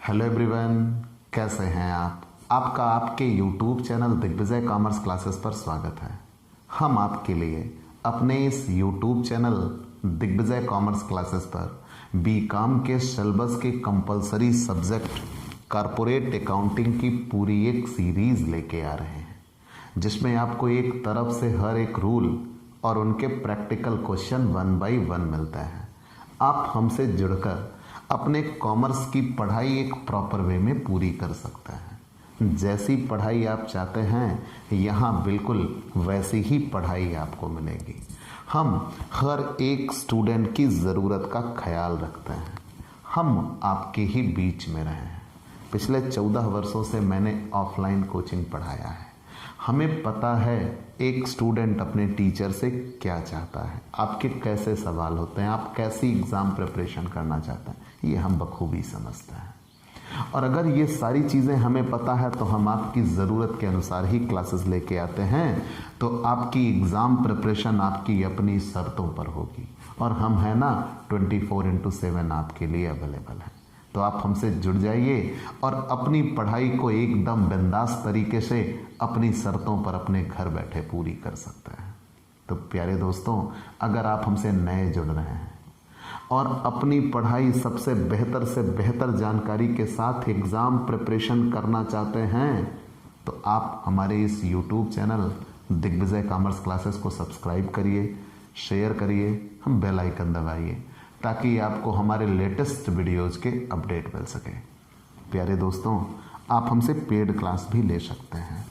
Hello everyone, कैसे हैं आप? आपका आपके YouTube channel Digvijay commerce classes पर स्वागत है। हम आपके लिए अपने इस YouTube channel Digvijay commerce classes पर बीकॉम के सिलेबस के कंपलसरी सब्जेक्ट कॉरपोरेट अकाउंटिंग की पूरी एक सीरीज लेके आ रहे हैं, जिसमें आपको एक तरफ से हर एक रूल और उनके प्रैक्टिकल क्वेश्चन 1 बाय 1 मिलता है। आप हमसे जुड़कर अपने कॉमर्स की पढ़ाई एक प्रॉपर वे में पूरी कर सकते हैं। जैसी पढ़ाई आप चाहते हैं यहाँ बिल्कुल वैसी ही पढ़ाई आपको मिलेगी। हम हर एक स्टूडेंट की ज़रूरत का ख्याल रखते हैं। हम आपके ही बीच में रहे हैं। पिछले 14 वर्षों से मैंने ऑफलाइन कोचिंग पढ़ाया है। हमें पता है एक स्टूडेंट अपने टीचर से क्या चाहता है, आपके कैसे सवाल होते हैं, आप कैसी एग्ज़ाम प्रिपरेशन करना चाहते हैं, ये हम बखूबी समझते हैं। और अगर ये सारी चीज़ें हमें पता है तो हम आपकी ज़रूरत के अनुसार ही क्लासेस लेके आते हैं, तो आपकी एग्ज़ाम प्रिपरेशन आपकी अपनी शर्तों पर होगी। और हम हैं ना 24/7 आपके लिए अवेलेबल हैं। तो आप हमसे जुड़ जाइए और अपनी पढ़ाई को एकदम बिंदास तरीके से अपनी शर्तों पर अपने घर बैठे पूरी कर सकते हैं। तो प्यारे दोस्तों, अगर आप हमसे नए जुड़ रहे हैं और अपनी पढ़ाई सबसे बेहतर से बेहतर जानकारी के साथ एग्ज़ाम प्रिपरेशन करना चाहते हैं, तो आप हमारे इस YouTube channel Digvijay commerce classes को सब्सक्राइब करिए, शेयर करिए, हम बेल आइकन दबाइए ताकि आपको हमारे लेटेस्ट वीडियोज़ के अपडेट मिल सके। प्यारे दोस्तों, आप हमसे पेड क्लास भी ले सकते हैं।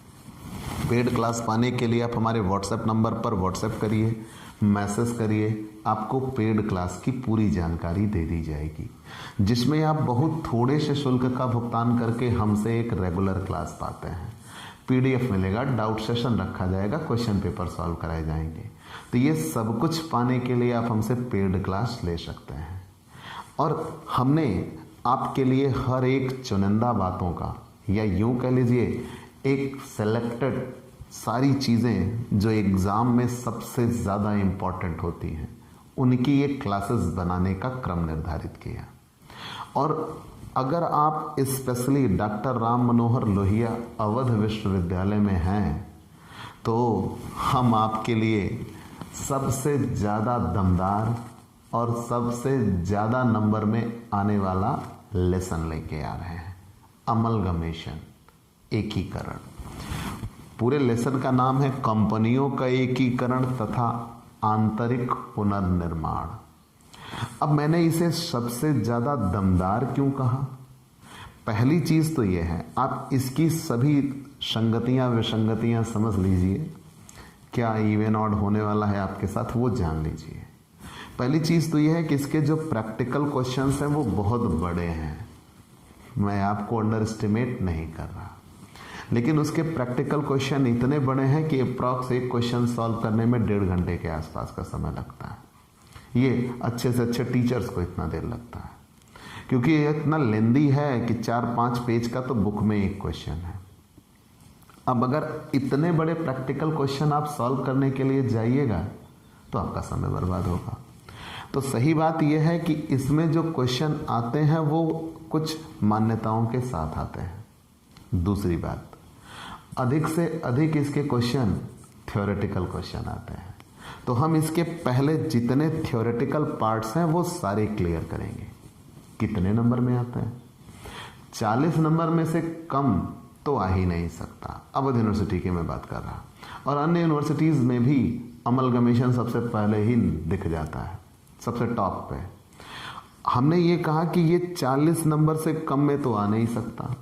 पेड क्लास पाने के लिए आप हमारे व्हाट्सएप नंबर पर व्हाट्सएप करिए, मैसेज करिए, आपको पेड क्लास की पूरी जानकारी दे दी जाएगी, जिसमें आप बहुत थोड़े से शुल्क का भुगतान करके हमसे एक रेगुलर क्लास पाते हैं। PDF मिलेगा, डाउट सेशन रखा जाएगा, क्वेश्चन पेपर सॉल्व कराए जाएंगे। तो ये सब कुछ पाने के लिए आप हमसे पेड क्लास ले सकते हैं। और हमने आपके लिए हर एक चुनिंदा बातों का, या यूं कह लीजिए एक सेलेक्टेड सारी चीज़ें जो एग्ज़ाम में सबसे ज़्यादा इम्पॉर्टेंट होती हैं, उनकी एक क्लासेस बनाने का क्रम निर्धारित किया। और अगर आप स्पेशली डॉक्टर राम मनोहर लोहिया अवध विश्वविद्यालय में हैं, तो हम आपके लिए सबसे ज़्यादा दमदार और सबसे ज़्यादा नंबर में आने वाला लेसन लेके आ रहे हैं। अमलगमेशन, एकीकरण। पूरे लेसन का नाम है कंपनियों का एकीकरण तथा आंतरिक पुनर्निर्माण। अब मैंने इसे सबसे ज़्यादा दमदार क्यों कहा? पहली चीज़ तो यह है, आप इसकी सभी संगतियां विसंगतियां समझ लीजिए। क्या इवन ऑड होने वाला है आपके साथ, वो जान लीजिए। पहली चीज़ तो यह है कि इसके जो प्रैक्टिकल क्वेश्चंस हैं वो बहुत बड़े हैं। मैं आपको अंडर एस्टिमेट नहीं कर रहा, लेकिन उसके प्रैक्टिकल क्वेश्चन इतने बड़े हैं कि अप्रॉक्स एक क्वेश्चन सॉल्व करने में 1.5 घंटे के आसपास का समय लगता है। ये अच्छे से अच्छे टीचर्स को इतना देर लगता है, क्योंकि ये इतना लेंदी है कि 4-5 पेज का तो बुक में एक क्वेश्चन है। अब अगर इतने बड़े प्रैक्टिकल क्वेश्चन आप सॉल्व करने के लिए जाइएगा तो आपका समय बर्बाद होगा। तो सही बात यह है कि इसमें जो क्वेश्चन आते हैं वो कुछ मान्यताओं के साथ आते हैं। दूसरी बात, अधिक से अधिक इसके क्वेश्चन थ्योरेटिकल क्वेश्चन आते हैं। तो हम इसके पहले जितने थ्योरेटिकल पार्ट्स हैं वो सारे क्लियर करेंगे। कितने नंबर में आते हैं? 40 नंबर में से कम तो आ ही नहीं सकता। अवध यूनिवर्सिटी की मैं बात कर रहा, और अन्य यूनिवर्सिटीज़ में भी अमलगमेशन सबसे पहले ही दिख जाता है, सबसे टॉप पे। हमने ये कहा कि ये 40 नंबर से कम में तो आ नहीं सकता।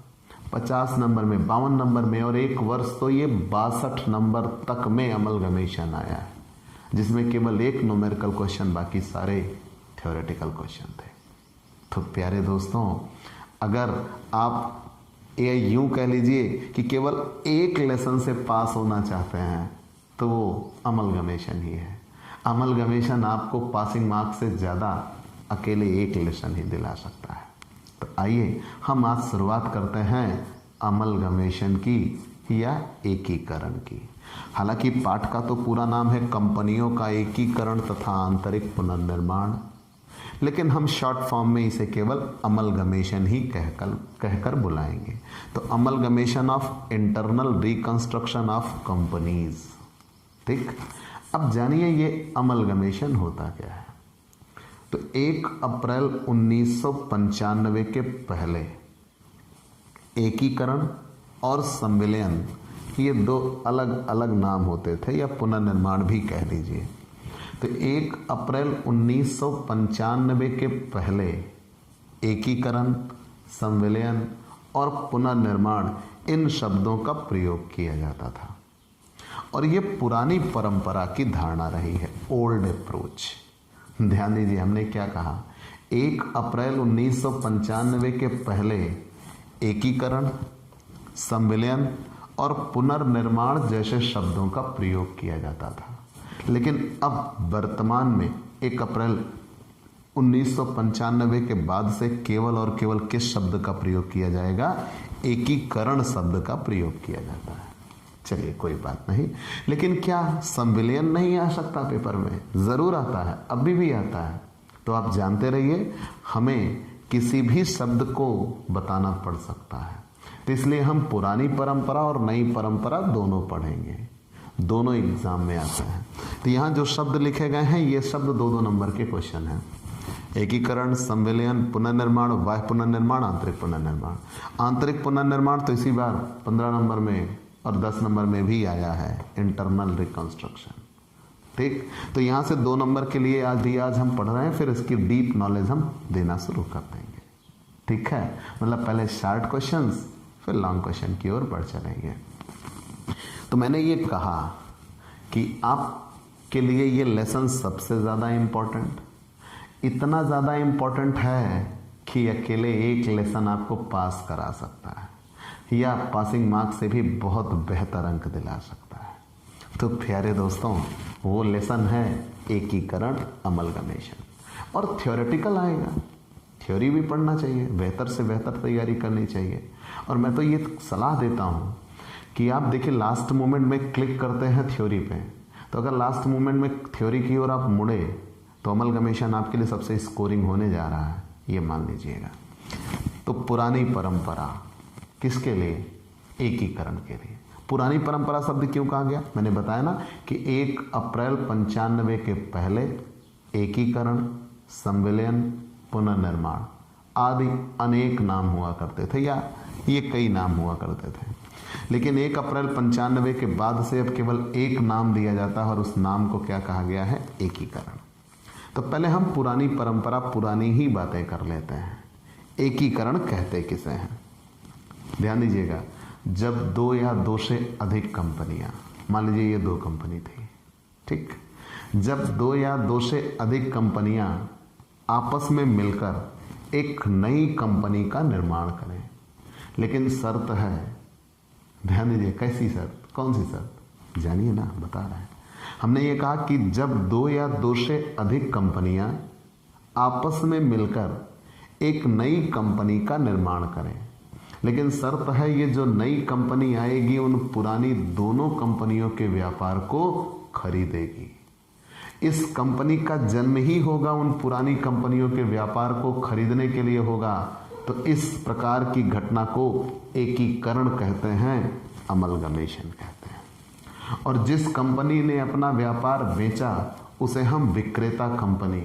50 नंबर में, 52 नंबर में, और एक वर्ष तो ये 62 नंबर तक में अमलगमेशन आया है, जिसमें केवल एक न्यूमेरिकल क्वेश्चन, बाकी सारे थ्योरेटिकल क्वेश्चन थे। तो प्यारे दोस्तों, अगर आप ये यूं कह लीजिए कि केवल एक लेसन से पास होना चाहते हैं तो वो अमलगमेशन ही है। अमलगमेशन आपको पासिंग मार्क्स से ज़्यादा अकेले एक लेसन ही दिला सकता है। तो आइए हम आज शुरुआत करते हैं अमलगमेशन की या एकीकरण की। हालांकि पाठ का तो पूरा नाम है कंपनियों का एकीकरण तथा आंतरिक पुनर्निर्माण। लेकिन हम शॉर्ट फॉर्म में इसे केवल अमलगमेशन ही कहकर बुलाएंगे। तो amalgamation of internal reconstruction of companies. ठीक, अब जानिए ये अमलगमेशन होता क्या है। तो 1 अप्रैल 1995 के पहले एकीकरण और संविलयन, ये दो अलग अलग नाम होते थे, या पुनर्निर्माण भी कह लीजिए। तो 1 अप्रैल 1995 के पहले एकीकरण, संविलयन और पुनर्निर्माण इन शब्दों का प्रयोग किया जाता था, और ये पुरानी परंपरा की धारणा रही है, ओल्ड अप्रोच। ध्यान दीजिए, हमने क्या कहा, 1 अप्रैल 1995 के पहले एकीकरण, संविलयन और पुनर्निर्माण जैसे शब्दों का प्रयोग किया जाता था। लेकिन अब वर्तमान में 1 अप्रैल 1995 के बाद से केवल और केवल किस शब्द का प्रयोग किया जाएगा? एकीकरण शब्द का प्रयोग किया जाता है। चलिए कोई बात नहीं, लेकिन क्या संविलयन नहीं आ सकता पेपर में? जरूर आता है, अभी भी आता है। तो आप जानते रहिए, हमें किसी भी शब्द को बताना पड़ सकता है। तो इसलिए हम पुरानी परंपरा और नई परंपरा दोनों पढ़ेंगे, दोनों एग्जाम में आता है। तो यहाँ जो शब्द लिखे गए हैं, ये शब्द 2-2 नंबर के क्वेश्चन हैं। एकीकरण, संविलयन, पुनर्निर्माण, बाह्य पुनर्निर्माण, आंतरिक पुनर्निर्माण। आंतरिक पुनर्निर्माण तो इसी बार 15 नंबर में और 10 नंबर में भी आया है, इंटरनल रिकंस्ट्रक्शन। ठीक, तो यहाँ से 2 नंबर के लिए आज हम पढ़ रहे हैं, फिर इसकी डीप नॉलेज हम देना शुरू कर देंगे। ठीक है, मतलब पहले शॉर्ट क्वेश्चंस, फिर लॉन्ग क्वेश्चन की ओर बढ़ चलेंगे। तो मैंने ये कहा कि आपके लिए ये लेसन सबसे ज़्यादा इम्पोर्टेंट, इतना ज़्यादा इम्पोर्टेंट है कि अकेले एक लेसन आपको पास करा सकता है, या पासिंग मार्क्स से भी बहुत बेहतर अंक दिला सकता है। तो प्यारे दोस्तों, वो लेसन है एकीकरण, अमलगमेशन। और थ्योरेटिकल आएगा, थ्योरी भी पढ़ना चाहिए, बेहतर से बेहतर तैयारी करनी चाहिए। और मैं तो ये सलाह देता हूँ कि आप देखिए, लास्ट मोमेंट में क्लिक करते हैं थ्योरी पे, तो अगर लास्ट मोमेंट में थ्योरी की ओर आप मुड़े तो अमलगमेशन आपके लिए सबसे स्कोरिंग होने जा रहा है, ये मान लीजिएगा। तो पुरानी परंपरा किसके लिए? एकीकरण के लिए। पुरानी परंपरा शब्द क्यों कहा गया? मैंने बताया ना कि 1 अप्रैल 95 के पहले एकीकरण, संविलयन, पुनर्निर्माण आदि अनेक नाम हुआ करते थे, या ये कई नाम हुआ करते थे। लेकिन 1 अप्रैल 95 के बाद से अब केवल एक नाम दिया जाता है, और उस नाम को क्या कहा गया है? एकीकरण। तो पहले हम पुरानी परंपरा, पुरानी ही बातें कर लेते हैं। एकीकरण कहते किसे हैं? ध्यान दीजिएगा, जब 2 या 2 से अधिक कंपनियां, मान लीजिए ये 2 कंपनी थी, ठीक, जब 2 या 2 से अधिक कंपनियां आपस में मिलकर एक नई कंपनी का निर्माण करें, लेकिन शर्त है, ध्यान दीजिए, कैसी शर्त? कौन सी शर्त? जानिए ना, बता रहे हैं। हमने ये कहा कि जब 2 या 2 से अधिक कंपनियां आपस में मिलकर एक नई कंपनी का निर्माण करें, लेकिन शर्त है ये जो नई कंपनी आएगी उन पुरानी दोनों कंपनियों के व्यापार को खरीदेगी। इस कंपनी का जन्म ही होगा उन पुरानी कंपनियों के व्यापार को खरीदने के लिए होगा। तो इस प्रकार की घटना को एकीकरण कहते हैं, अमलगमेशन कहते हैं। और जिस कंपनी ने अपना व्यापार बेचा उसे हम विक्रेता कंपनी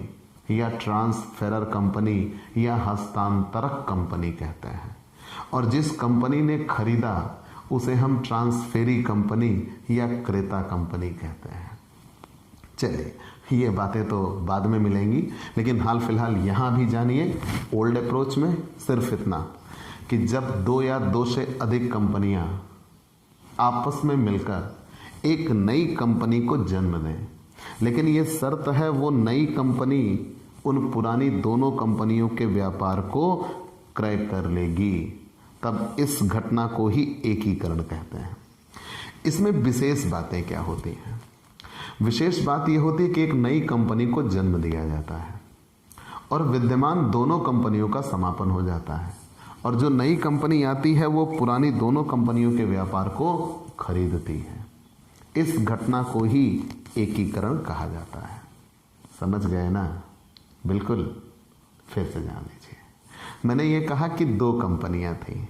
या ट्रांसफेरर कंपनी या हस्तांतरक कंपनी कहते हैं, और जिस कंपनी ने खरीदा उसे हम ट्रांसफेरी कंपनी या क्रेता कंपनी कहते हैं। चलिए, ये बातें तो बाद में मिलेंगी, लेकिन हाल फिलहाल यहाँ भी जानिए, ओल्ड अप्रोच में सिर्फ इतना कि जब 2 या 2 से अधिक कंपनियां आपस में मिलकर एक नई कंपनी को जन्म दें, लेकिन ये शर्त है वो नई कंपनी उन पुरानी दोनों कंपनियों के व्यापार को क्रय कर लेगी, तब इस घटना को ही एकीकरण कहते हैं। इसमें विशेष बातें क्या होती हैं? विशेष बात यह होती है कि एक नई कंपनी को जन्म दिया जाता है और विद्यमान दोनों कंपनियों का समापन हो जाता है, और जो नई कंपनी आती है वो पुरानी दोनों कंपनियों के व्यापार को खरीदती है। इस घटना को ही एकीकरण कहा जाता है। समझ गए ना? बिल्कुल। फिर से जान लीजिए। मैंने ये कहा कि दो कंपनियां थी।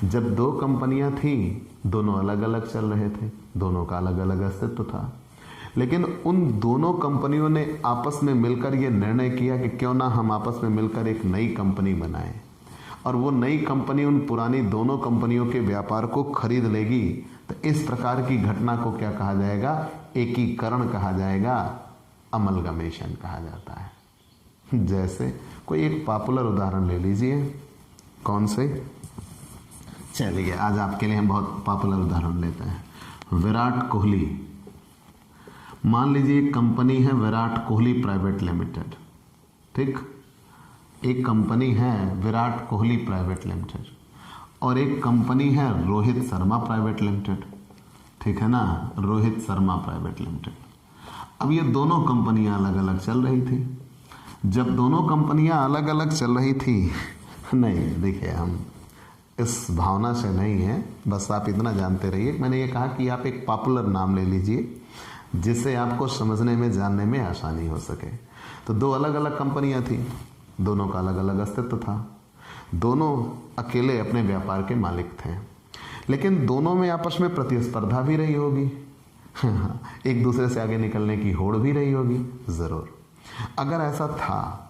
जब दो कंपनियां थी, दोनों अलग अलग चल रहे थे, दोनों का अलग अलग अस्तित्व था, लेकिन उन दोनों कंपनियों ने आपस में मिलकर यह निर्णय किया कि क्यों ना हम आपस में मिलकर एक नई कंपनी बनाएं, और वो नई कंपनी उन पुरानी दोनों कंपनियों के व्यापार को खरीद लेगी। तो इस प्रकार की घटना को क्या कहा जाएगा? एकीकरण कहा जाएगा, अमलगमेशन कहा जाता है। जैसे कोई एक पॉपुलर उदाहरण ले लीजिए। कौन से? चलिए आज आपके लिए हम बहुत पॉपुलर उदाहरण लेते हैं। विराट कोहली। मान लीजिए एक कंपनी है विराट कोहली प्राइवेट लिमिटेड, ठीक। एक कंपनी है विराट कोहली प्राइवेट लिमिटेड और एक कंपनी है रोहित शर्मा प्राइवेट लिमिटेड, ठीक है ना, रोहित शर्मा प्राइवेट लिमिटेड। अब ये दोनों कंपनियां अलग अलग चल रही थी। जब दोनों कंपनियां अलग अलग चल रही थी, नहीं देखिए हम इस भावना से नहीं है, बस आप इतना जानते रहिए। मैंने ये कहा कि आप एक पॉपुलर नाम ले लीजिए जिससे आपको समझने में जानने में आसानी हो सके। तो दो अलग अलग कंपनियां थी, दोनों का अलग अलग अस्तित्व था, दोनों अकेले अपने व्यापार के मालिक थे, लेकिन दोनों में आपस में प्रतिस्पर्धा भी रही होगी एक दूसरे से आगे निकलने की होड़ भी रही होगी जरूर। अगर ऐसा था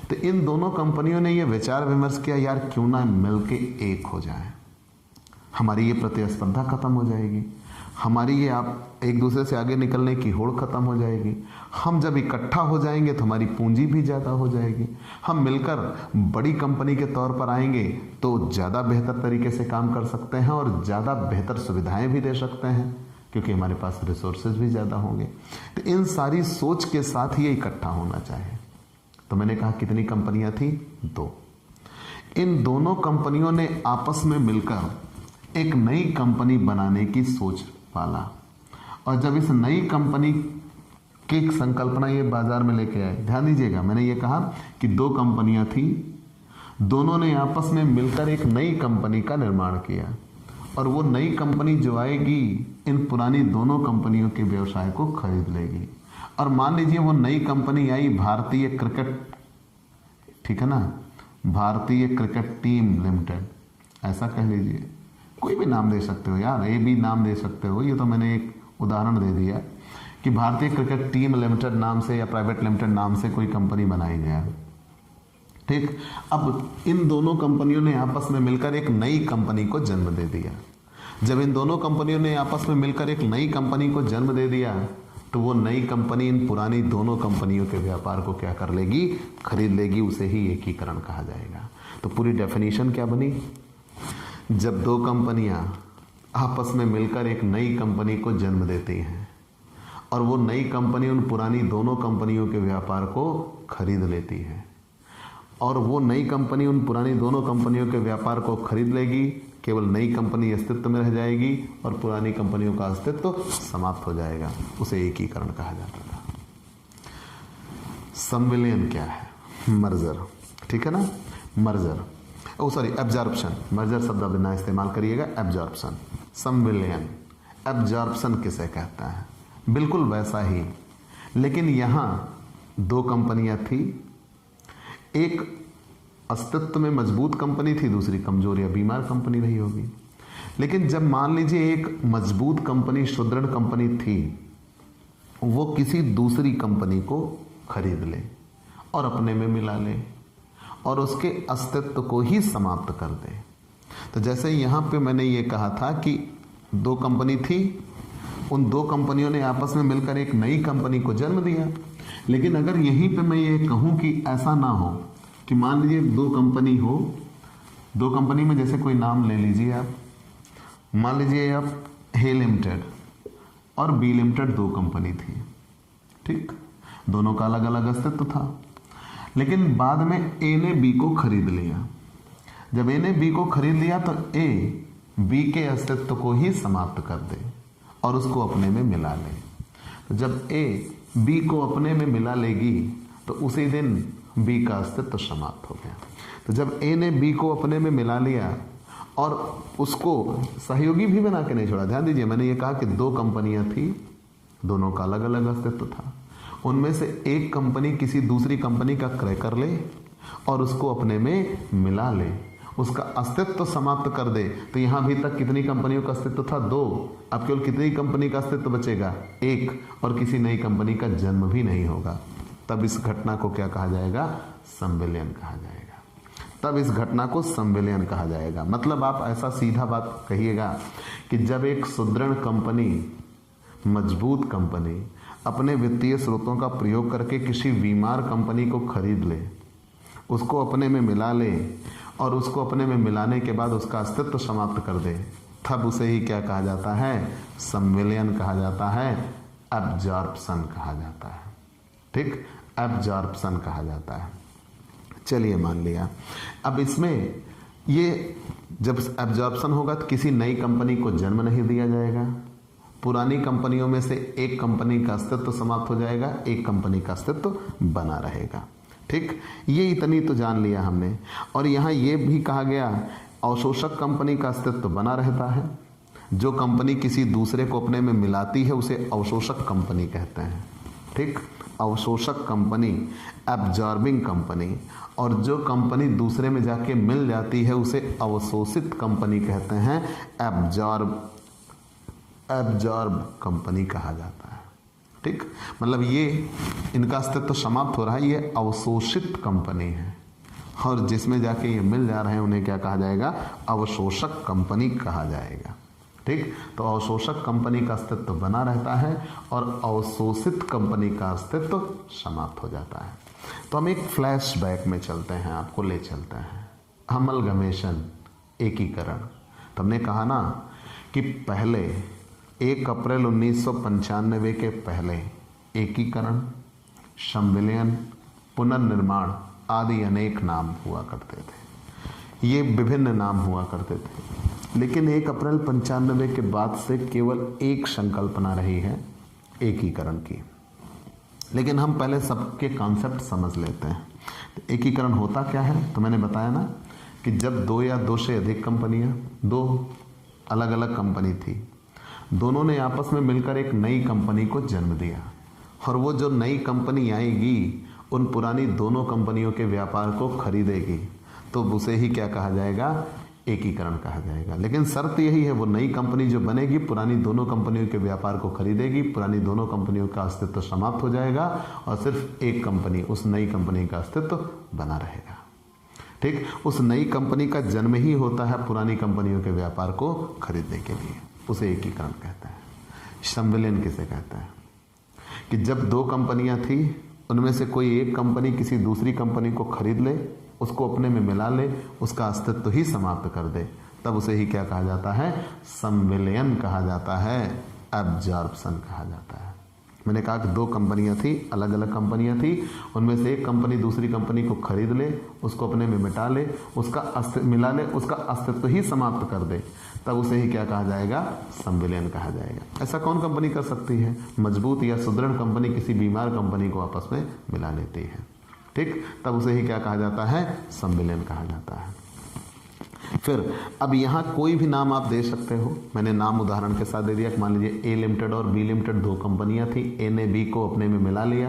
तो इन दोनों कंपनियों ने यह विचार विमर्श किया, यार क्यों ना मिलके एक हो जाए, हमारी ये प्रतिस्पर्धा खत्म हो जाएगी, हमारी ये आप एक दूसरे से आगे निकलने की होड़ खत्म हो जाएगी। हम जब इकट्ठा हो जाएंगे तो हमारी पूंजी भी ज़्यादा हो जाएगी, हम मिलकर बड़ी कंपनी के तौर पर आएंगे तो ज़्यादा बेहतर तरीके से काम कर सकते हैं और ज़्यादा बेहतर सुविधाएं भी दे सकते हैं क्योंकि हमारे पास रिसोर्सेज भी ज़्यादा होंगे। तो इन सारी सोच के साथ ये इकट्ठा होना चाहिए। तो मैंने कहा कितनी कंपनियां थी? दो। इन दोनों कंपनियों ने आपस में मिलकर एक नई कंपनी बनाने की सोच पाला और जब इस नई कंपनी की संकल्पना ये बाजार में लेके आए, ध्यान दीजिएगा मैंने ये कहा कि दो कंपनियां थी, दोनों ने आपस में मिलकर एक नई कंपनी का निर्माण किया और वो नई कंपनी जो आएगी इन पुरानी दोनों कंपनियों के व्यवसाय को खरीद लेगी। और मान लीजिए वो नई कंपनी आई भारतीय क्रिकेट, ठीक है ना, भारतीय क्रिकेट टीम लिमिटेड, ऐसा कह लीजिए, कोई भी नाम दे सकते हो यार, ए भी नाम दे सकते हो, ये तो मैंने एक उदाहरण दे दिया कि भारतीय क्रिकेट टीम लिमिटेड नाम से या प्राइवेट लिमिटेड नाम से कोई कंपनी बनाई जाए, ठीक। अब इन दोनों कंपनियों ने आपस में मिलकर एक नई कंपनी को जन्म दे दिया। जब इन दोनों कंपनियों ने आपस में मिलकर एक नई कंपनी को जन्म दे दिया तो वो नई कंपनी इन पुरानी दोनों कंपनियों के व्यापार को क्या कर लेगी? खरीद लेगी। उसे ही एकीकरण कहा जाएगा। तो पूरी डेफिनेशन क्या बनी? जब दो कंपनियां आपस में मिलकर एक नई कंपनी को जन्म देती हैं और वो नई कंपनी उन पुरानी दोनों कंपनियों के व्यापार को खरीद लेती है और वो नई कंपनी उन पुरानी दोनों कंपनियों के व्यापार को खरीद लेगी, केवल नई कंपनी अस्तित्व में रह जाएगी और पुरानी कंपनियों का अस्तित्व समाप्त हो जाएगा। उसे एकीकरण कहा जाता था। संविलियन क्या है? मर्जर, ठीक है ना, मर्जर, एब्जॉर्प्शन। मर्जर शब्द अब ना इस्तेमाल करिएगा, एब्जॉर्प्शन। संविलियन, एब्जॉर्प्शन किसे कहता है? बिल्कुल वैसा ही, लेकिन यहां दो कंपनियां थी, एक अस्तित्व में मजबूत कंपनी थी, दूसरी कमजोर या बीमार कंपनी रही होगी। लेकिन जब मान लीजिए एक मजबूत कंपनी, सुदृढ़ कंपनी थी, वो किसी दूसरी कंपनी को खरीद ले और अपने में मिला ले और उसके अस्तित्व को ही समाप्त कर दे। तो जैसे यहां पे मैंने ये कहा था कि दो कंपनी थी, उन दो कंपनियों ने आपस में मिलकर एक नई कंपनी को जन्म दिया। लेकिन अगर यहीं पे मैं ये कहूं कि ऐसा ना हो कि मान लीजिए दो कंपनी हो, दो कंपनी में जैसे कोई नाम ले लीजिए आप, मान लीजिए आप ए लिमिटेड और बी लिमिटेड दो कंपनी थी, ठीक, दोनों का अलग अलग अस्तित्व था। लेकिन बाद में ए ने बी को खरीद लिया। जब ए ने बी को खरीद लिया तो ए बी के अस्तित्व को ही समाप्त कर दे और उसको अपने में मिला ले। तो जब ए बी को अपने में मिला लेगी तो उसी दिन बी का अस्तित्व समाप्त हो गया। तो जब ए ने बी को अपने में मिला लिया और उसको सहयोगी भी बना के नहीं छोड़ा। ध्यान दीजिए मैंने ये कहा कि दो कंपनियां थी, दोनों का अलग अलग अस्तित्व था उनमें से एक कंपनी किसी दूसरी कंपनी का क्रय कर ले और उसको अपने में मिला ले, उसका अस्तित्व समाप्त कर दे। तो यहां अभी तक कितनी कंपनियों का अस्तित्व था? 2। अब केवल कितनी कंपनी का अस्तित्व बचेगा? 1। और किसी नई कंपनी का जन्म भी नहीं होगा। तब इस घटना को क्या कहा जाएगा? संविलियन कहा जाएगा। तब इस घटना को संविलियन कहा जाएगा। मतलब आप ऐसा सीधा बात कहिएगा कि जब एक सुदृढ़ कंपनी, मजबूत कंपनी अपने वित्तीय स्रोतों का प्रयोग करके किसी बीमार कंपनी को खरीद ले, उसको अपने में मिला ले और उसको अपने में मिलाने के बाद उसका अस्तित्व समाप्त कर दे, तब उसे ही क्या कहा जाता है? संविलियन कहा जाता है, एब्जॉर्प्शन कहा जाता है। ठीक, एब्जॉर्प्शन कहा जाता है। चलिए मान लिया। अब इसमें ये जब एब्जॉर्प्शन होगा तो किसी नई कंपनी को जन्म नहीं दिया जाएगा, पुरानी कंपनियों में से एक कंपनी का अस्तित्व समाप्त हो जाएगा, एक कंपनी का अस्तित्व बना रहेगा। ठीक, ये इतनी तो जान लिया हमने। और यहाँ ये भी कहा गया अवशोषक कंपनी का अस्तित्व बना रहता है। जो कंपनी किसी दूसरे को अपने में मिलाती है उसे अवशोषक कंपनी कहते हैं। ठीक, अवशोषक कंपनी, एब्जॉर्बिंग कंपनी, और जो कंपनी दूसरे में जाके मिल जाती है उसे अवशोषित कंपनी कहते हैं, एब्जॉर्ब कंपनी कहा जाता है। ठीक, मतलब ये इनका अस्तित्व समाप्त हो रहा है, ये अवशोषित कंपनी है, और जिसमें जाके ये मिल जा रहे हैं उन्हें क्या कहा जाएगा? अवशोषक कंपनी कहा जाएगा। ठीक, तो अवशोषक कंपनी का अस्तित्व बना रहता है और अवशोषित कंपनी का अस्तित्व समाप्त हो जाता है। तो हम एक फ्लैशबैक में चलते हैं, आपको ले चलते हैं। अमलगमेशन, एकीकरण। तो हमने कहा ना कि पहले 1 अप्रैल 1995 के पहले एकीकरण, संविलियन, पुनर्निर्माण आदि अनेक नाम हुआ करते थे। ये विभिन्न नाम हुआ करते थे, लेकिन 1 अप्रैल 95 के बाद से केवल एक संकल्पना रही है एकीकरण की। लेकिन हम पहले सबके कॉन्सेप्ट समझ लेते हैं। तो एकीकरण होता क्या है? तो मैंने बताया ना कि जब 2 या 2 से अधिक कंपनियां, 2 अलग अलग कंपनी थी, दोनों ने आपस में मिलकर एक नई कंपनी को जन्म दिया, और वो जो नई कंपनी आएगी उन पुरानी दोनों कंपनियों के व्यापार को खरीदेगी, तो उसे ही क्या कहा जाएगा? एकीकरण कहा जाएगा। लेकिन शर्त यही है, वो नई कंपनी जो बनेगी पुरानी दोनों कंपनियों के व्यापार को खरीदेगी, पुरानी दोनों कंपनियों का अस्तित्व समाप्त हो जाएगा और सिर्फ एक कंपनी, उस नई कंपनी का अस्तित्व बना रहेगा। ठीक, उस नई कंपनी का जन्म ही होता है पुरानी कंपनियों के व्यापार को खरीदने के लिए, उसे एकीकरण कहते हैं। संविलियन किसे कहते हैं? कि जब 2 कंपनियां थी, उनमें से कोई एक कंपनी किसी दूसरी कंपनी को खरीद ले, उसको अपने में मिला ले, उसका अस्तित्व ही समाप्त कर दे, तब उसे ही क्या कहा जाता है? संविलियन कहा जाता है, एब्जॉर्प्शन कहा जाता है। मैंने कहा कि 2 कंपनियां थी, अलग अलग कंपनियां थी, उनमें से एक कंपनी दूसरी कंपनी को खरीद ले, उसको अपने में मिटा ले, उसका मिला ले, उसका अस्तित्व ही समाप्त कर दे, तब उसे ही क्या कहा जाएगा? संविलियन कहा जाएगा। ऐसा कौन कंपनी कर सकती है? मजबूत या सुदृढ़ कंपनी किसी बीमार कंपनी को आपस में मिला लेती है। ठीक, तब उसे ही क्या कहा जाता है? संविलियन कहा जाता है। फिर अब यहाँ कोई भी नाम आप दे सकते हो। मैंने नाम उदाहरण के साथ दे दिया कि मान लीजिए ए लिमिटेड और बी लिमिटेड 2 कंपनियां थी, ए ने बी को अपने में मिला लिया।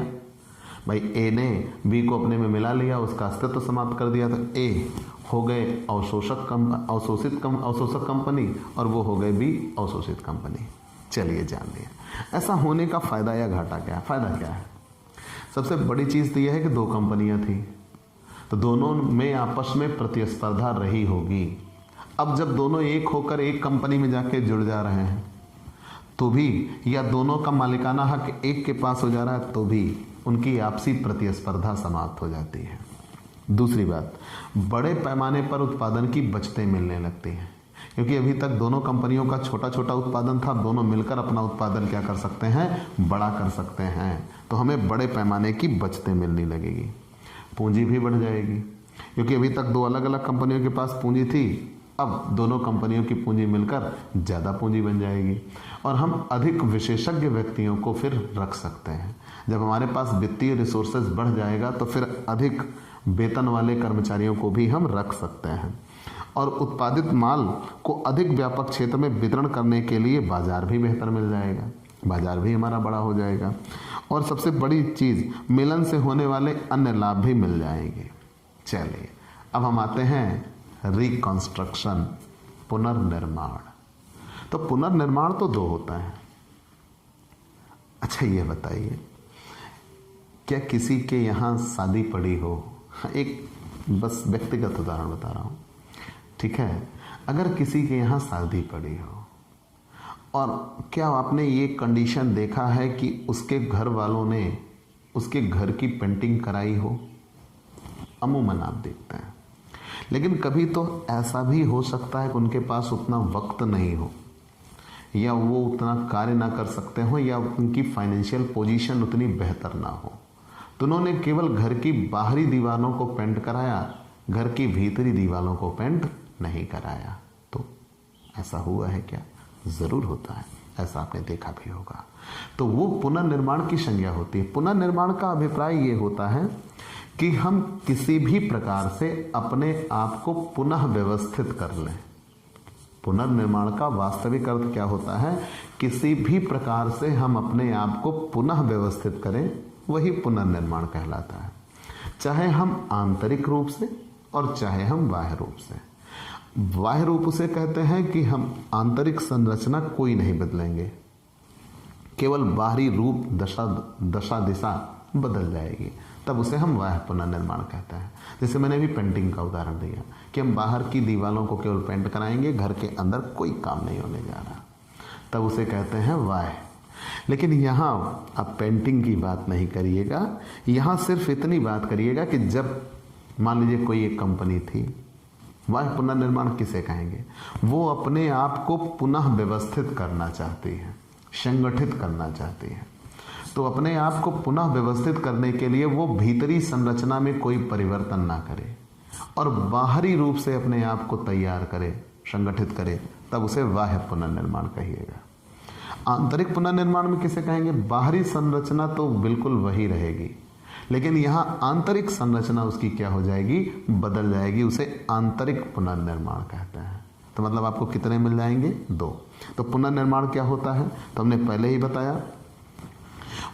भाई ए ने बी को अपने में मिला लिया, उसका अस्तित्व समाप्त कर दिया, तो ए हो गए अवशोषक कंपनी और वो हो गए बी अवशोषित कंपनी। चलिए जान लिया। ऐसा होने का फायदा या घाटा क्या है? फायदा क्या है? सबसे बड़ी चीज तो यह है कि 2 कंपनियां थी, तो दोनों में आपस में प्रतिस्पर्धा रही होगी। अब जब दोनों एक होकर एक कंपनी में जाके जुड़ जा रहे हैं तो भी, या दोनों का मालिकाना हक एक के पास हो जा रहा है तो भी, उनकी आपसी प्रतिस्पर्धा समाप्त हो जाती है। दूसरी बात, बड़े पैमाने पर उत्पादन की बचतें मिलने लगती हैं, क्योंकि अभी तक दोनों कंपनियों का छोटा छोटा उत्पादन था, दोनों मिलकर अपना उत्पादन क्या कर सकते हैं? बड़ा कर सकते हैं। तो हमें बड़े पैमाने की बचतें मिलने लगेगी, पूंजी भी बढ़ जाएगी, क्योंकि अभी तक 2 अलग अलग कंपनियों के पास पूंजी थी, अब दोनों कंपनियों की पूंजी मिलकर ज़्यादा पूंजी बन जाएगी, और हम अधिक विशेषज्ञ व्यक्तियों को फिर रख सकते हैं। जब हमारे पास वित्तीय रिसोर्सेज बढ़ जाएगा तो फिर अधिक वेतन वाले कर्मचारियों को भी हम रख सकते हैं, और उत्पादित माल को अधिक व्यापक क्षेत्र में वितरण करने के लिए बाजार भी बेहतर मिल जाएगा, बाजार भी हमारा बड़ा हो जाएगा। और सबसे बड़ी चीज, मिलन से होने वाले अन्य लाभ भी मिल जाएंगे। चलिए अब हम आते हैं रिकंस्ट्रक्शन, पुनर्निर्माण। तो पुनर्निर्माण तो दो होता है। अच्छा ये बताइए, क्या किसी के यहाँ शादी पड़ी हो, एक बस व्यक्तिगत उदाहरण बता रहा हूँ, ठीक है, अगर किसी के यहाँ शादी पड़ी हो और क्या आपने ये कंडीशन देखा है कि उसके घर वालों ने उसके घर की पेंटिंग कराई हो? अमूमन आप देखते हैं, लेकिन कभी तो ऐसा भी हो सकता है कि उनके पास उतना वक्त नहीं हो, या वो उतना कार्य ना कर सकते हो, या उनकी फाइनेंशियल पोजीशन उतनी बेहतर ना हो, तो उन्होंने केवल घर की बाहरी दीवारों को पेंट कराया, घर की भीतरी दीवारों को पेंट नहीं कराया। तो ऐसा हुआ है क्या? जरूर होता है, ऐसा आपने देखा भी होगा। तो वो पुनर्निर्माण की संज्ञा होती है। पुनर्निर्माण का अभिप्राय ये होता है कि हम किसी भी प्रकार से अपने आप को पुनः व्यवस्थित कर लें। पुनर्निर्माण का वास्तविक अर्थ क्या होता है? किसी भी प्रकार से हम अपने आप को पुनः व्यवस्थित करें, वही पुनर्निर्माण कहलाता है। चाहे हम आंतरिक रूप से और चाहे हम बाह्य रूप से। बाह्य रूप से कहते हैं कि हम आंतरिक संरचना कोई नहीं बदलेंगे, केवल बाहरी रूप दशा दिशा बदल जाएगी, तब उसे हम बाह्य पुनर्निर्माण कहते हैं। जैसे मैंने भी पेंटिंग का उदाहरण दिया कि हम बाहर की दीवारों को केवल पेंट कराएंगे, घर के अंदर कोई काम नहीं होने जा रहा, तब उसे कहते हैं बाह्य। लेकिन यहाँ आप पेंटिंग की बात नहीं करिएगा, यहाँ सिर्फ इतनी बात करिएगा कि जब मान लीजिए कोई एक कंपनी थी, बाह्य पुनर्निर्माण किसे कहेंगे? वो अपने आप को पुनः व्यवस्थित करना चाहती है, संगठित करना चाहती है। तो अपने आप को पुनः व्यवस्थित करने के लिए वो भीतरी संरचना में कोई परिवर्तन ना करे और बाहरी रूप से अपने आप को तैयार करे, संगठित करे, तब उसे बाह्य पुनर्निर्माण कहिएगा। आंतरिक पुनर्निर्माण में किसे कहेंगे? बाहरी संरचना तो बिल्कुल वही रहेगी, लेकिन यहाँ आंतरिक संरचना उसकी क्या हो जाएगी? बदल जाएगी, उसे आंतरिक पुनर्निर्माण कहते हैं। तो मतलब आपको कितने मिल जाएंगे? दो। तो पुनर्निर्माण क्या होता है? तो हमने पहले ही बताया,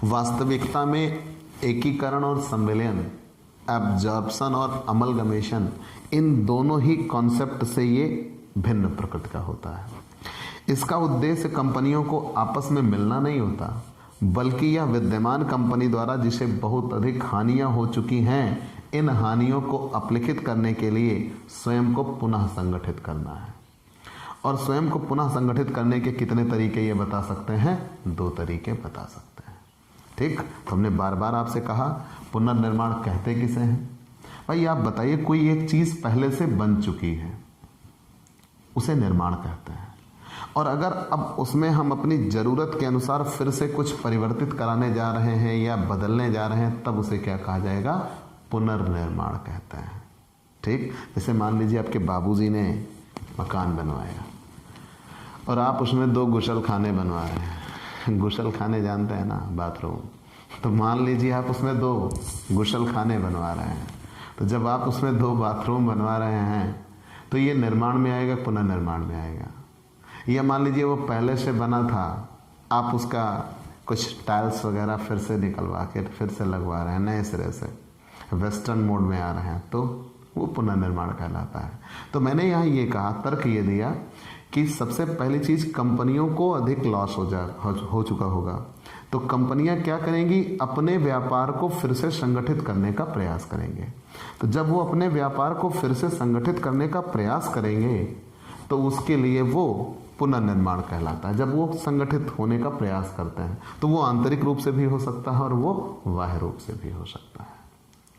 वास्तविकता में एकीकरण और सम्मिलन, एब्जॉर्प्शन और अमलगमेशन, इन दोनों ही कॉन्सेप्ट से ये भिन्न प्रकृति का होता है। इसका उद्देश्य कंपनियों को आपस में मिलना नहीं होता, बल्कि यह विद्यमान कंपनी द्वारा जिसे बहुत अधिक हानियां हो चुकी हैं, इन हानियों को अपलिखित करने के लिए स्वयं को पुनः संगठित करना है। और स्वयं को पुनः संगठित करने के कितने तरीके ये बता सकते हैं? दो तरीके बता सकते हैं। ठीक, तो हमने बार बार आपसे कहा पुनर्निर्माण कहते किसे हैं? भाई आप बताइए, कोई एक चीज पहले से बन चुकी है, उसे निर्माण कहते हैं। और अगर अब उसमें हम अपनी ज़रूरत के अनुसार फिर से कुछ परिवर्तित कराने जा रहे हैं या बदलने जा रहे हैं, तब उसे क्या कहा जाएगा? पुनर्निर्माण कहते हैं। ठीक, जैसे मान लीजिए आपके बाबूजी ने मकान बनवाया और आप उसमें 2 गुसल खाने बनवा रहे हैं। गुसल खाने जानते हैं ना, बाथरूम। तो मान लीजिए आप उसमें 2 गुसल खाने बनवा रहे हैं, तो जब आप उसमें 2 बाथरूम बनवा रहे हैं तो ये निर्माण में आएगा, पुनर्निर्माण में आएगा। या मान लीजिए वो पहले से बना था, आप उसका कुछ टाइल्स वगैरह फिर से निकलवा के फिर से लगवा रहे हैं, नए सिरे से वेस्टर्न मोड में आ रहे हैं, तो वो पुनर्निर्माण कहलाता है। तो मैंने यहाँ ये कहा, तर्क ये दिया कि सबसे पहली चीज़, कंपनियों को अधिक लॉस हो चुका होगा, तो कंपनियां क्या करेंगी? अपने व्यापार को फिर से संगठित करने का प्रयास करेंगे। तो जब वो अपने व्यापार को फिर से संगठित करने का प्रयास करेंगे, तो उसके लिए वो पुनर्निर्माण कहलाता है। जब वो संगठित होने का प्रयास करते हैं, तो वो आंतरिक रूप से भी हो सकता है और वो बाह्य रूप से भी हो सकता है।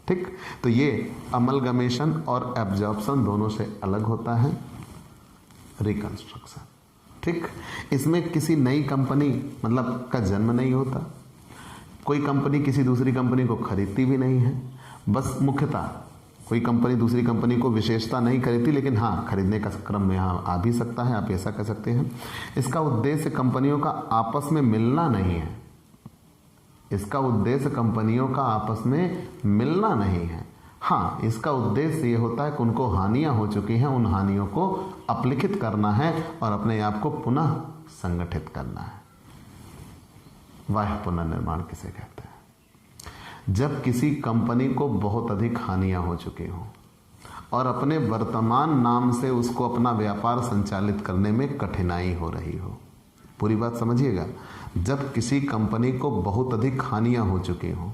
ठीक, तो ये अमलगमेशन और एब्जॉर्प्शन दोनों से अलग होता है रिकंस्ट्रक्शन। ठीक, इसमें किसी नई कंपनी मतलब का जन्म नहीं होता, कोई कंपनी किसी दूसरी कंपनी को खरीदती भी नहीं है। बस मुख्यतः कोई कंपनी दूसरी कंपनी को विशेषता नहीं खरीदती, लेकिन हाँ, खरीदने का क्रम में यहाँ आ भी सकता है, आप ऐसा कह सकते हैं। इसका उद्देश्य कंपनियों का आपस में मिलना नहीं है, इसका उद्देश्य कंपनियों का आपस में मिलना नहीं है। हाँ, इसका उद्देश्य ये होता है कि उनको हानियां हो चुकी हैं, उन हानियों को अपलिखित करना है और अपने आप को पुनः संगठित करना है। बाह्य पुनर्निर्माण किसे कहते हैं? जब किसी कंपनी को बहुत अधिक हानियां हो चुकी हों और अपने वर्तमान नाम से उसको अपना व्यापार संचालित करने में कठिनाई हो रही हो। पूरी बात समझिएगा। जब किसी कंपनी को बहुत अधिक हानियां हो चुकी हों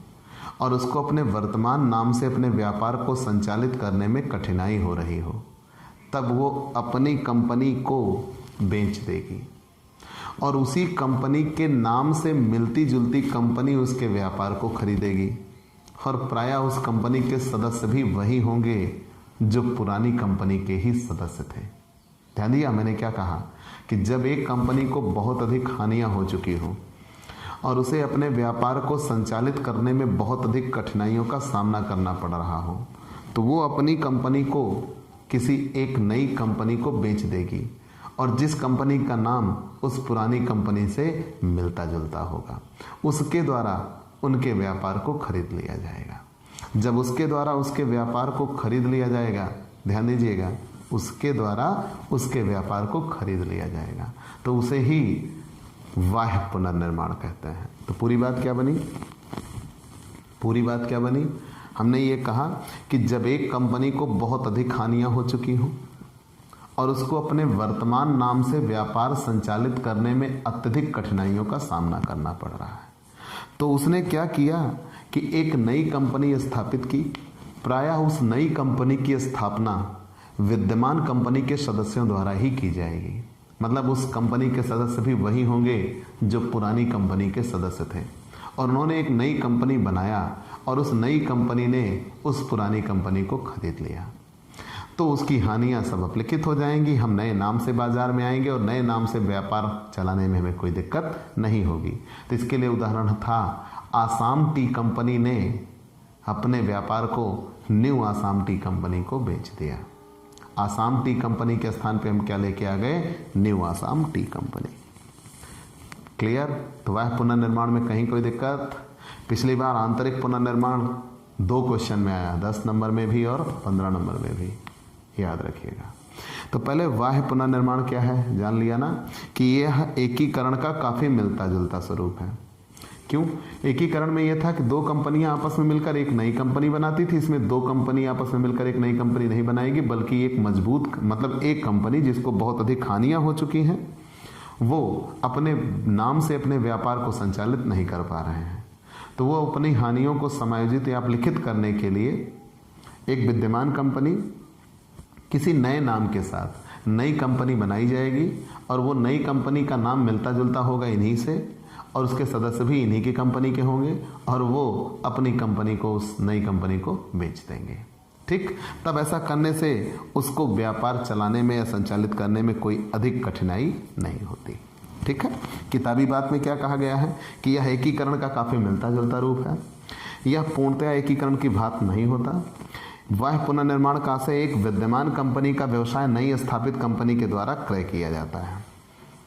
और उसको अपने वर्तमान नाम से अपने व्यापार को संचालित करने में कठिनाई हो रही हो, तब वो अपनी कंपनी को बेच देगी और उसी कंपनी के नाम से मिलती जुलती कंपनी उसके व्यापार को खरीदेगी और प्रायः उस कंपनी के सदस्य भी वही होंगे जो पुरानी कंपनी के ही सदस्य थे। ध्यान दिया मैंने क्या कहा कि जब एक कंपनी को बहुत अधिक हानियां हो चुकी हो और उसे अपने व्यापार को संचालित करने में बहुत अधिक कठिनाइयों का सामना करना पड़ रहा हो, तो वो अपनी कंपनी को किसी एक नई कंपनी को बेच देगी और जिस कंपनी का नाम उस पुरानी कंपनी से मिलता जुलता होगा, उसके द्वारा उनके व्यापार को खरीद लिया जाएगा। जब उसके द्वारा उसके व्यापार को खरीद लिया जाएगा, ध्यान दीजिएगा, उसके द्वारा उसके व्यापार को खरीद लिया जाएगा, तो उसे ही बाह्य पुनर्निर्माण कहते हैं। तो पूरी बात क्या बनी? पूरी बात क्या बनी? हमने ये कहा कि जब एक कंपनी को बहुत अधिक हानियां हो चुकी हों और उसको अपने वर्तमान नाम से व्यापार संचालित करने में अत्यधिक कठिनाइयों का सामना करना पड़ रहा है, तो उसने क्या किया कि एक नई कंपनी स्थापित की। प्रायः उस नई कंपनी की स्थापना विद्यमान कंपनी के सदस्यों द्वारा ही की जाएगी। मतलब उस कंपनी के सदस्य भी वही होंगे जो पुरानी कंपनी के सदस्य थे और उन्होंने एक नई कंपनी बनाया और उस नई कंपनी ने उस पुरानी कंपनी को खरीद लिया। तो उसकी हानियां सब अपलिखित हो जाएंगी। हम नए नाम से बाजार में आएंगे और नए नाम से व्यापार चलाने में हमें कोई दिक्कत नहीं होगी। तो इसके लिए उदाहरण था, आसाम टी कंपनी ने अपने व्यापार को न्यू आसाम टी कंपनी को बेच दिया। आसाम टी कंपनी के स्थान पे हम क्या लेके आ गए? New Assam T company. Clear? तो वह पुनर्निर्माण में कहीं कोई दिक्कत? पिछली बार आंतरिक पुनर्निर्माण 2 क्वेश्चन में आया, 10 नंबर में भी और 15 नंबर में भी, याद रखिएगा। तो पहले बाह्य पुनर्निर्माण क्या है जान लिया ना, कि यह एकीकरण का काफी मिलता जुलता स्वरूप है। क्यों? एकीकरण में यह था कि 2 कंपनियां आपस में मिलकर एक नई कंपनी बनाती थी। इसमें 2 कंपनी आपस में मिलकर एक नई कंपनी नहीं बनाएगी, बल्कि एक मजबूत, मतलब एक कंपनी जिसको बहुत अधिक हानियां हो चुकी हैं, वो अपने नाम से अपने व्यापार को संचालित नहीं कर पा रहे हैं, तो वो अपनी हानियों को समायोजित या लिखित करने के लिए एक विद्यमान कंपनी किसी नए नाम के साथ नई कंपनी बनाई जाएगी और वो नई कंपनी का नाम मिलता जुलता होगा इन्हीं से और उसके सदस्य भी इन्हीं की कंपनी के होंगे और वो अपनी कंपनी को उस नई कंपनी को बेच देंगे। ठीक? तब ऐसा करने से उसको व्यापार चलाने में या संचालित करने में कोई अधिक कठिनाई नहीं होती। ठीक है? किताबी बात में क्या कहा गया है कि यह एकीकरण का काफी मिलता जुलता रूप है। यह पूर्णतया एकीकरण की बात नहीं होता। बाह्य पुनर्निर्माण का से एक विद्यमान कंपनी का व्यवसाय नई स्थापित कंपनी के द्वारा क्रय किया जाता है।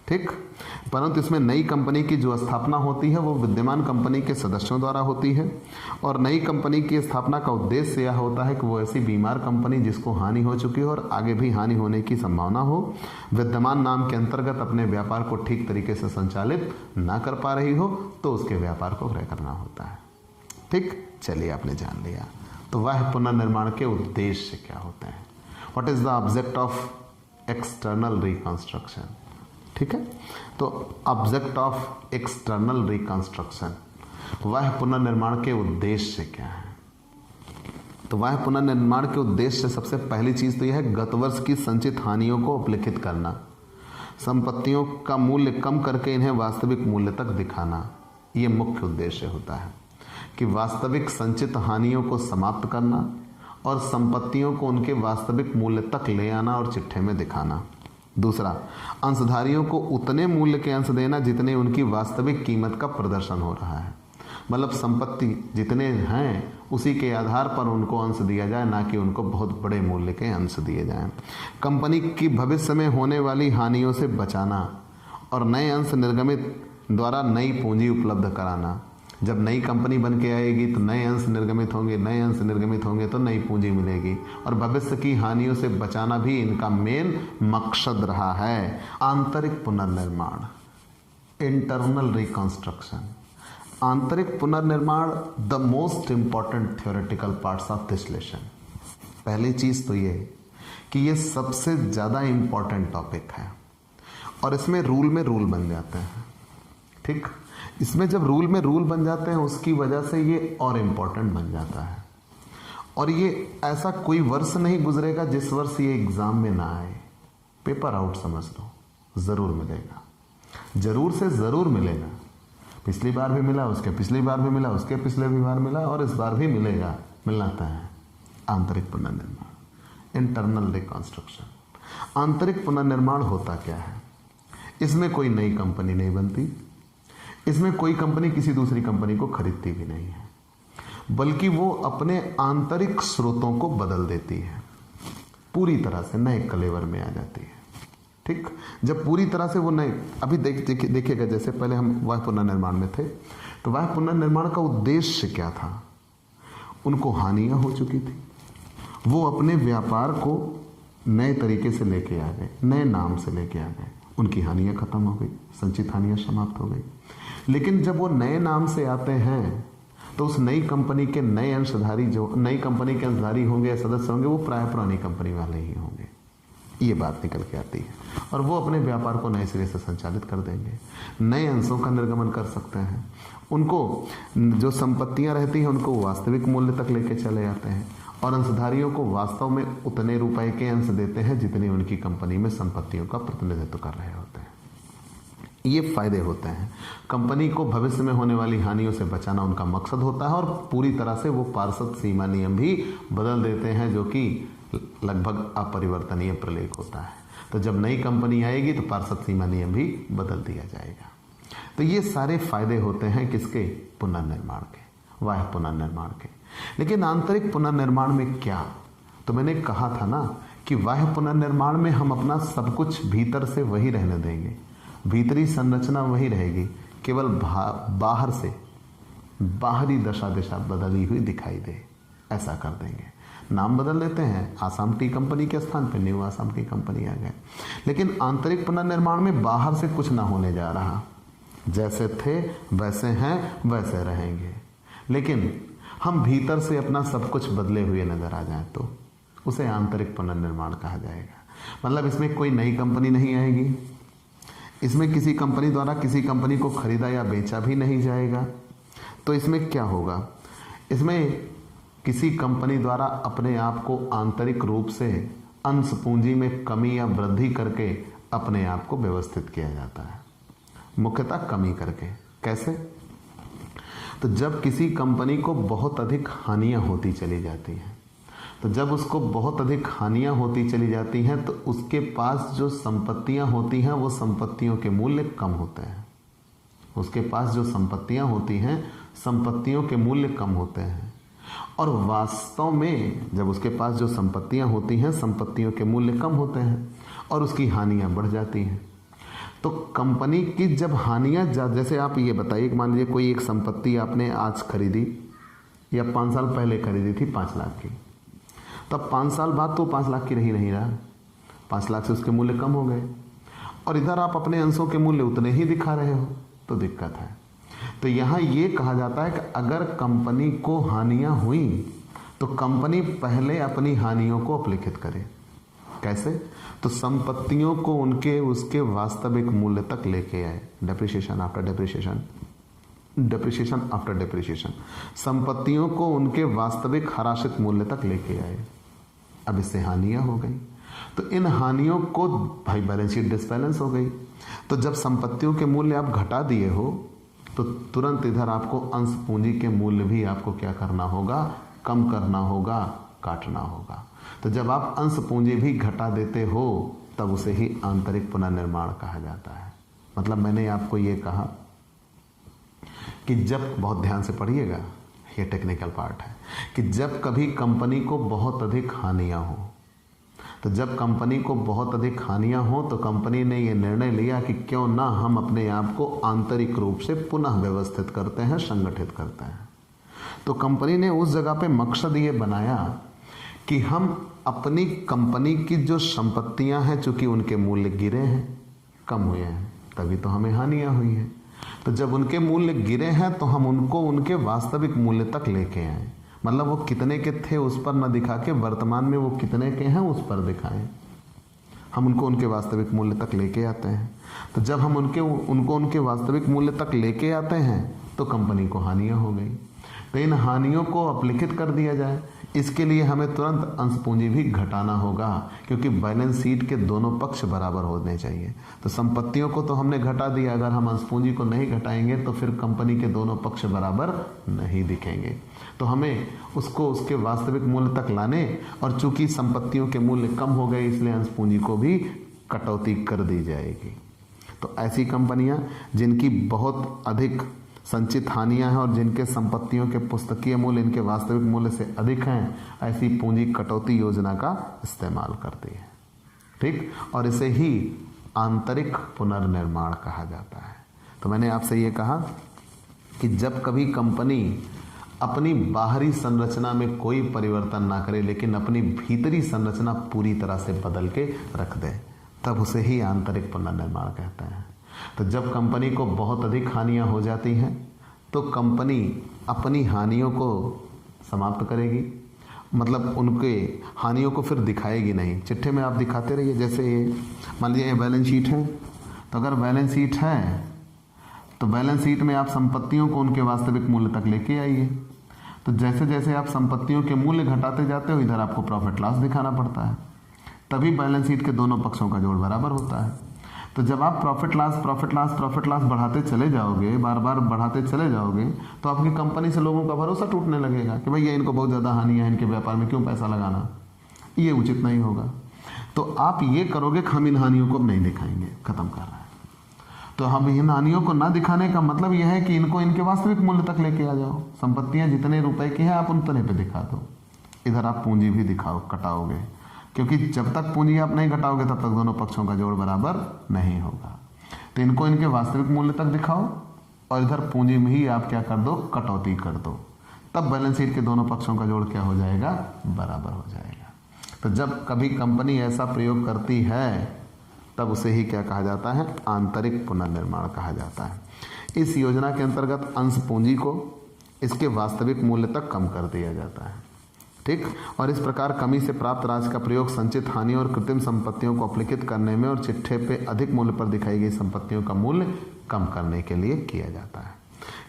ठीक? परंतु इसमें नई कंपनी की जो स्थापना होती है वो विद्यमान कंपनी के सदस्यों द्वारा होती है और नई कंपनी की स्थापना का उद्देश्य यह होता है कि वो ऐसी बीमार कंपनी जिसको हानि हो चुकी हो और आगे भी हानि होने की संभावना हो, विद्यमान नाम के अंतर्गत अपने व्यापार को ठीक तरीके से संचालित ना कर पा रही हो, तो उसके व्यापार को क्रय करना होता है। ठीक? चलिए, आपने जान लिया। तो वह पुनर्निर्माण के उद्देश्य क्या होते हैं? What is the object of external reconstruction? ठीक है? तो ऑब्जेक्ट ऑफ एक्सटर्नल रिकंस्ट्रक्शन, वह पुनर्निर्माण के उद्देश्य क्या है? तो वह पुनर्निर्माण के उद्देश्य सबसे पहली चीज तो यह है गत वर्ष की संचित हानियों को अपलिखित करना, संपत्तियों का मूल्य कम करके इन्हें वास्तविक मूल्य तक दिखाना। यह मुख्य उद्देश्य होता है कि वास्तविक संचित हानियों को समाप्त करना और संपत्तियों को उनके वास्तविक मूल्य तक ले आना और चिट्ठे में दिखाना। दूसरा, अंशधारियों को उतने मूल्य के अंश देना जितने उनकी वास्तविक कीमत का प्रदर्शन हो रहा है। मतलब संपत्ति जितने हैं उसी के आधार पर उनको अंश दिया जाए, ना कि उनको बहुत बड़े मूल्य के अंश दिए जाएं। कंपनी की भविष्य में होने वाली हानियों से बचाना और नए अंश निर्गमित द्वारा नई पूंजी उपलब्ध कराना। जब नई कंपनी बन के आएगी तो नए अंश निर्गमित होंगे, नए अंश निर्गमित होंगे तो नई पूंजी मिलेगी और भविष्य की हानियों से बचाना भी इनका मेन मकसद रहा है। आंतरिक पुनर्निर्माण, इंटरनल रिकंस्ट्रक्शन, आंतरिक पुनर्निर्माण the most important theoretical parts of this lesson. पहली चीज तो ये कि ये सबसे ज्यादा इंपॉर्टेंट टॉपिक है और इसमें रूल में रूल बन जाते हैं। ठीक, इसमें जब रूल में रूल बन जाते हैं उसकी वजह से ये और इंपॉर्टेंट बन जाता है। और ये ऐसा कोई वर्ष नहीं गुजरेगा जिस वर्ष ये एग्जाम में ना आए। पेपर आउट समझ लो, जरूर मिलेगा, जरूर से जरूर मिलेगा। पिछली बार भी मिला, उसके पिछली बार भी मिला, उसके पिछले भी बार मिला और इस बार भी मिलेगा, मिलना है। आंतरिक पुनर्निर्माण, इंटरनल रिकंस्ट्रक्शन। आंतरिक पुनर्निर्माण होता क्या है? इसमें कोई नई कंपनी नहीं बनती, इसमें कोई कंपनी किसी दूसरी कंपनी को खरीदती भी नहीं है, बल्कि वो अपने आंतरिक स्रोतों को बदल देती है, पूरी तरह से नए कलेवर में आ जाती है। ठीक, जब पूरी तरह से वो नए, अभी देखिएगा, जैसे पहले हम वाह पुनर्निर्माण में थे, तो वाह पुनर्निर्माण का उद्देश्य क्या था? उनको हानियां हो चुकी थी, वो अपने व्यापार को नए तरीके से लेके आ गए, नए नाम से लेके आ गए, उनकी हानियां खत्म हो गई, संचित हानियां समाप्त हो गई। लेकिन जब वो नए नाम से आते हैं तो उस नई कंपनी के नए अंशधारी, जो नई कंपनी के अंशधारी होंगे या सदस्य होंगे, वो प्राय पुरानी कंपनी वाले ही होंगे। ये बात निकल के आती है और वो अपने व्यापार को नए सिरे से संचालित कर देंगे, नए अंशों का निर्गमन कर सकते हैं, उनको जो संपत्तियां रहती हैं उनको वास्तविक मूल्य तक लेके चले जाते हैं और अंशधारियों को वास्तव में उतने रुपए के अंश देते हैं जितने उनकी कंपनी में संपत्तियों का प्रतिनिधित्व कर रहे होते हैं। ये फायदे होते हैं। कंपनी को भविष्य में होने वाली हानियों से बचाना उनका मकसद होता है और पूरी तरह से वो पार्षद सीमा नियम भी बदल देते हैं, जो कि लगभग अपरिवर्तनीय प्रलेख होता है। तो जब नई कंपनी आएगी तो पार्षद सीमा नियम भी बदल दिया जाएगा। तो ये सारे फायदे होते हैं किसके? पुनर्निर्माण के, वाह पुनर्निर्माण के। लेकिन आंतरिक पुनर्निर्माण में क्या? तो मैंने कहा था ना कि वाह पुनर्निर्माण में हम अपना सब कुछ भीतर से वही रहने देंगे, भीतरी संरचना वही रहेगी, केवल बाहर से बाहरी दशा दिशा बदली हुई दिखाई दे, ऐसा कर देंगे। नाम बदल देते हैं, आसाम टी कंपनी के स्थान पर न्यू आसाम टी कंपनी आ गए। लेकिन आंतरिक पुनर्निर्माण में बाहर से कुछ ना होने जा रहा, जैसे थे वैसे हैं वैसे रहेंगे। लेकिन हम भीतर से अपना सब कुछ बदले हुए नजर आ जाए तो उसे आंतरिक पुनर्निर्माण कहा जाएगा। मतलब इसमें कोई नई कंपनी नहीं आएगी, इसमें किसी कंपनी द्वारा किसी कंपनी को खरीदा या बेचा भी नहीं जाएगा। तो इसमें क्या होगा? इसमें किसी कंपनी द्वारा अपने आप को आंतरिक रूप से अंश पूंजी में कमी या वृद्धि करके अपने आप को व्यवस्थित किया जाता है, मुख्यतः कमी करके। कैसे? तो जब किसी कंपनी को बहुत अधिक हानियां होती चली जाती हैं, तो जब उसको बहुत अधिक हानियां होती चली जाती हैं तो उसके पास जो संपत्तियां होती हैं वो संपत्तियों के मूल्य कम होते हैं। उसके पास जो संपत्तियां होती हैं, संपत्तियों के मूल्य कम होते हैं। और वास्तव में जब उसके पास जो संपत्तियां होती हैं, संपत्तियों के मूल्य कम होते हैं और उसकी हानियां बढ़ जाती हैं। तो कंपनी की जब हानियां, जैसे आप ये बताइए कि मान लीजिए कोई एक संपत्ति आपने आज खरीदी या 5 साल पहले खरीदी थी 5 लाख की, तब 5 साल बाद तो 5 लाख की रही नहीं रहा, 5 लाख से उसके मूल्य कम हो गए और इधर आप अपने अंशों के मूल्य उतने ही दिखा रहे हो, तो दिक्कत है। तो यहां ये कहा जाता है कि अगर कंपनी को हानियां हुई तो कंपनी पहले अपनी हानियों को अपलिखित करे। कैसे? तो संपत्तियों को उनके उसके वास्तविक मूल्य तक लेके आए, depreciation after depreciation, depreciation after depreciation, संपत्तियों को उनके वास्तविक हराशित मूल्य तक लेके आए। अब इससे हानियां हो गई तो इन हानियों को, भाई बैलेंस शीट डिसबैलेंस हो गई। तो जब संपत्तियों के मूल्य आप घटा दिए हो तो तुरंत इधर आपको अंश पूंजी के मूल्य भी आपको क्या करना होगा? कम करना होगा, काटना होगा। तो जब आप अंश पूंजी भी घटा देते हो तब उसे ही आंतरिक पुनर्निर्माण कहा जाता है। मतलब मैंने आपको ये कहा कि जब, बहुत ध्यान से पढ़िएगा, ये टेक्निकल पार्ट है, कि जब कभी कंपनी को बहुत अधिक हानियां हो, तो जब कंपनी को बहुत अधिक हानियां हो तो कंपनी ने ये निर्णय लिया कि क्यों ना हम अपने आप को आंतरिक रूप से पुनः व्यवस्थित करते हैं, संगठित करते हैं। तो कंपनी ने उस जगह पे मकसद ये बनाया कि हम अपनी कंपनी की जो संपत्तियां हैं, चूंकि उनके मूल्य गिरे हैं, कम हुए हैं, तभी तो हमें हानियां हुई हैं, तो जब उनके मूल्य गिरे हैं तो हम उनको उनके वास्तविक मूल्य तक लेके आए, मतलब वो कितने के थे उस पर न दिखा के वर्तमान में वो कितने के हैं उस पर दिखाएं। हम उनको उनके वास्तविक मूल्य तक लेके आते हैं। तो जब हम उनको उनके वास्तविक मूल्य तक लेके आते हैं तो कंपनी को हानियां हो गई। तो इन हानियों को अपलिखित कर दिया जाए, इसके लिए हमें तुरंत अंश पूंजी भी घटाना होगा, क्योंकि बैलेंस शीट के दोनों पक्ष बराबर होने चाहिए। तो संपत्तियों को तो हमने घटा दिया, अगर हम अंश पूंजी को नहीं घटाएंगे तो फिर कंपनी के दोनों पक्ष बराबर नहीं दिखेंगे। तो हमें उसको उसके वास्तविक मूल्य तक लाने, और चूंकि संपत्तियों के मूल्य कम हो गए इसलिए अंश पूंजी को भी कटौती कर दी जाएगी। तो ऐसी कंपनियां जिनकी बहुत अधिक संचित हानियां हैं और जिनके संपत्तियों के पुस्तकीय मूल्य इनके वास्तविक मूल्य से अधिक हैं, ऐसी पूंजी कटौती योजना का इस्तेमाल करती है। ठीक, और इसे ही आंतरिक पुनर्निर्माण कहा जाता है। तो मैंने आपसे ये कहा कि जब कभी कंपनी अपनी बाहरी संरचना में कोई परिवर्तन ना करे लेकिन अपनी भीतरी संरचना पूरी तरह से बदल के रख दे, तब उसे ही आंतरिक पुनर्निर्माण कहते हैं। तो जब कंपनी को बहुत अधिक हानियां हो जाती हैं तो कंपनी अपनी हानियों को समाप्त करेगी, मतलब उनके हानियों को फिर दिखाएगी नहीं। चिट्ठे में आप दिखाते रहिए, जैसे ये मान लीजिए ये बैलेंस शीट है, तो अगर बैलेंस शीट है तो बैलेंस शीट में आप संपत्तियों को उनके वास्तविक मूल्य तक लेके आइए। तो जैसे जैसे आप संपत्तियों के मूल्य घटाते जाते हो इधर आपको प्रॉफिट लॉस दिखाना पड़ता है, तभी बैलेंस शीट के दोनों पक्षों का जोड़ बराबर होता है। तो जब आप प्रॉफिट लॉस बढ़ाते चले जाओगे, बार बार बढ़ाते चले जाओगे, तो आपकी कंपनी से लोगों का भरोसा टूटने लगेगा कि भैया इनको बहुत ज़्यादा हानियाँ हैं, इनके व्यापार में क्यों पैसा लगाना, ये उचित नहीं होगा। तो आप ये करोगे कि हम इन हानियों को अब नहीं दिखाएंगे, खत्म कर रहे हैं। तो हम इन हानियों को ना दिखाने का मतलब यह है कि इनको इनके वास्तविक मूल्य तक लेके आ जाओ। संपत्तियाँ जितने रुपए की हैं आप उतने पे दिखा दो, इधर आप पूंजी भी दिखाओ, कटाओगे, क्योंकि जब तक पूंजी आप नहीं घटाओगे तब तक दोनों पक्षों का जोड़ बराबर नहीं होगा। तो इनको इनके वास्तविक मूल्य तक दिखाओ और इधर पूंजी में ही आप क्या कर दो, कटौती कर दो, तब बैलेंस शीट के दोनों पक्षों का जोड़ क्या हो जाएगा, बराबर हो जाएगा। तो जब कभी कंपनी ऐसा प्रयोग करती है तब उसे ही क्या कहा जाता है, आंतरिक पुनर्निर्माण कहा जाता है। इस योजना के अंतर्गत अंश पूंजी को इसके वास्तविक मूल्य तक कम कर दिया जाता है। ठीक, और इस प्रकार कमी से प्राप्त राशि का प्रयोग संचित हानि और कृत्रिम संपत्तियों को अपलिखित करने में और चिट्ठे पे अधिक मूल्य पर दिखाई गई संपत्तियों का मूल्य कम करने के लिए किया जाता है।